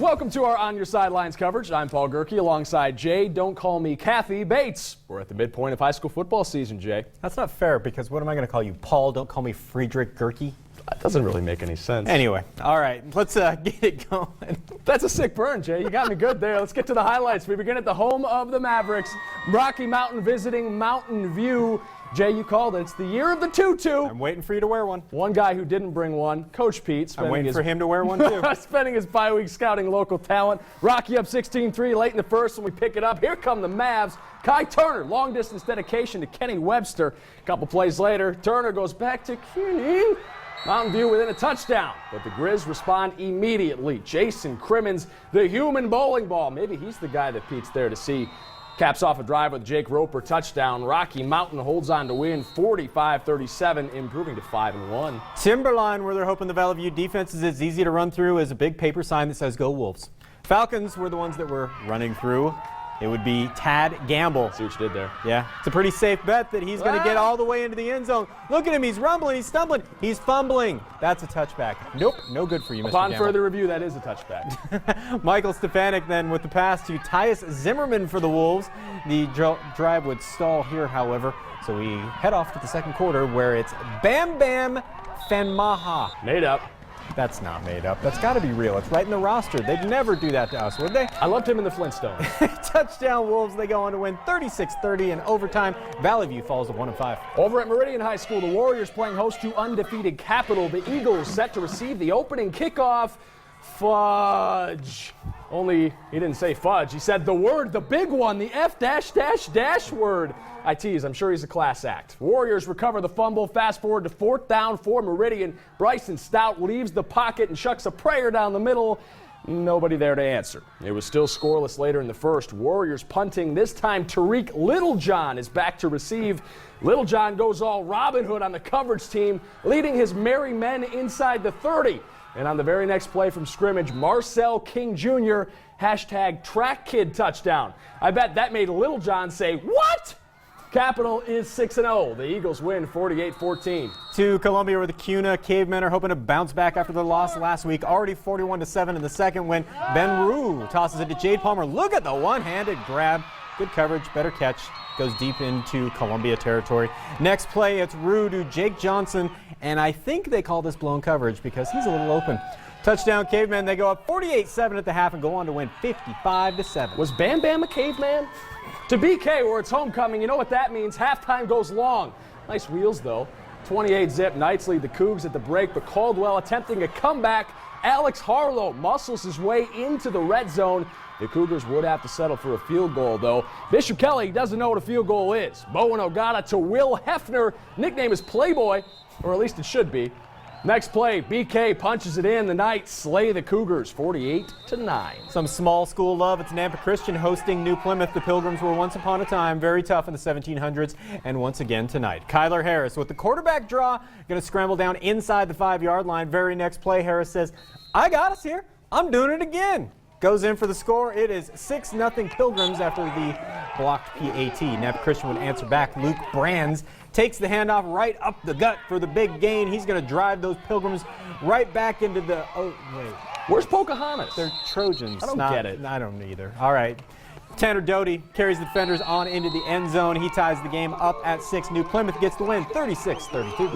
Welcome to our On Your Sidelines coverage. I'm Paul Gerke alongside Jay. Don't call me Kathy Bates. We're at the midpoint of high school football season, Jay. That's not fair because what am I going to call you? Paul, don't call me Friedrich Gerke. That doesn't really make any sense. Anyway, all right, let's get it going. That's a sick burn, Jay. You got me good there. Let's get to the highlights. We begin at the home of the Mavericks. Rocky Mountain visiting Mountain View. Jay, you called it. It's the year of the tutu. I'm waiting for you to wear one. One guy who didn't bring one, Coach Pete. I'm waiting for him to wear one, too. Spending his bye week scouting local talent. Rocky up 16-3 late in the first, and we pick it up. Here come the Mavs. Kai Turner, long-distance dedication to Kenny Webster. A couple plays later, Turner goes back to Kenny. Mountain View within a touchdown, but the Grizz respond immediately. Jason Crimmins, the human bowling ball. Maybe he's the guy that Pete's there to see. Caps off a drive with Jake Roper touchdown. Rocky Mountain holds on to win 45-37, improving to 5-1. Timberline, where they're hoping the Valley View defense is as easy to run through as a big paper sign that says Go Wolves. Falcons were the ones that were running through. It would be Tad Gamble. See what you did there. Yeah, it's a pretty safe bet that he's going to get all the way into the end zone. Look at him, he's rumbling, he's stumbling, he's fumbling. That's a touchback. Nope, no good for you, Mr. Upon Gamble. further review, that is a touchback. Michael Stefanik then with the pass to Tyus Zimmerman for the Wolves. The drive would stall here, however, so we head off to the second quarter where it's Bam Bam Fanmaha. Made up. That's not made up. That's got to be real. It's right in the roster. They'd never do that to us, would they? I loved him in the Flintstones. Touchdown Wolves. They go on to win 36-30 in overtime. Valley View falls to 1-5. Over at Meridian High School, the Warriors playing host to undefeated Capital. The Eagles set to receive the opening kickoff. Fudge. Only he didn't say fudge. He said the word, the big one, the F-dash word. I tease, I'm sure he's a class act. Warriors recover the fumble. Fast forward to fourth down for Meridian. Bryson Stout leaves the pocket and chucks a prayer down the middle. Nobody there to answer. It was still scoreless later in the first. Warriors punting. This time Tariq Littlejohn is back to receive. Littlejohn goes all Robin Hood on the coverage team, leading his merry men inside the 30. And on the very next play from scrimmage, Marcel King Jr. hashtag track kid touchdown. I bet that made Littlejohn say, what? Capital is 6-0. The Eagles win 48-14. To Columbia, where the Cuna Cavemen are hoping to bounce back after the loss last week. Already 41-7 in the second when Ben Rue tosses it to Jade Palmer. Look at the one-handed grab. Good coverage, better catch. Goes deep into Columbia territory. Next play, it's Rue to Jake Johnson. And I think they call this blown coverage because he's a little open. Touchdown Cavemen. They go up 48-7 at the half and go on to win 55-7. Was Bam Bam a caveman? To BK, where it's homecoming, you know what that means. Halftime goes long. Nice wheels, though. 28-zip. Knights lead the Cougs at the break, but Caldwell attempting a comeback. Alex Harlow muscles his way into the red zone. The Cougars would have to settle for a field goal, though. Bishop Kelly doesn't know what a field goal is. Bowen Ogata to Will Hefner. Nickname is Playboy, or at least it should be. Next play, BK punches it in. The Knights slay the Cougars 48-9. Some small school love. It's Nampa Christian hosting New Plymouth. The Pilgrims were once upon a time very tough in the 1700s, and once again tonight. Kyler Harris with the quarterback draw, going to scramble down inside the 5-yard line. Very next play, Harris says, I got us here. I'm doing it again. Goes in for the score. It is 6-0 Pilgrims after the blocked PAT. Nampa Christian would answer back. Luke Brands takes the handoff right up the gut for the big gain. He's going to drive those Pilgrims right back into the, oh, wait. Where's Pocahontas? They're Trojans. I don't get it. I don't either. All right. Tanner Doty carries the defenders on into the end zone. He ties the game up at 6. New Plymouth gets the win, 36-32.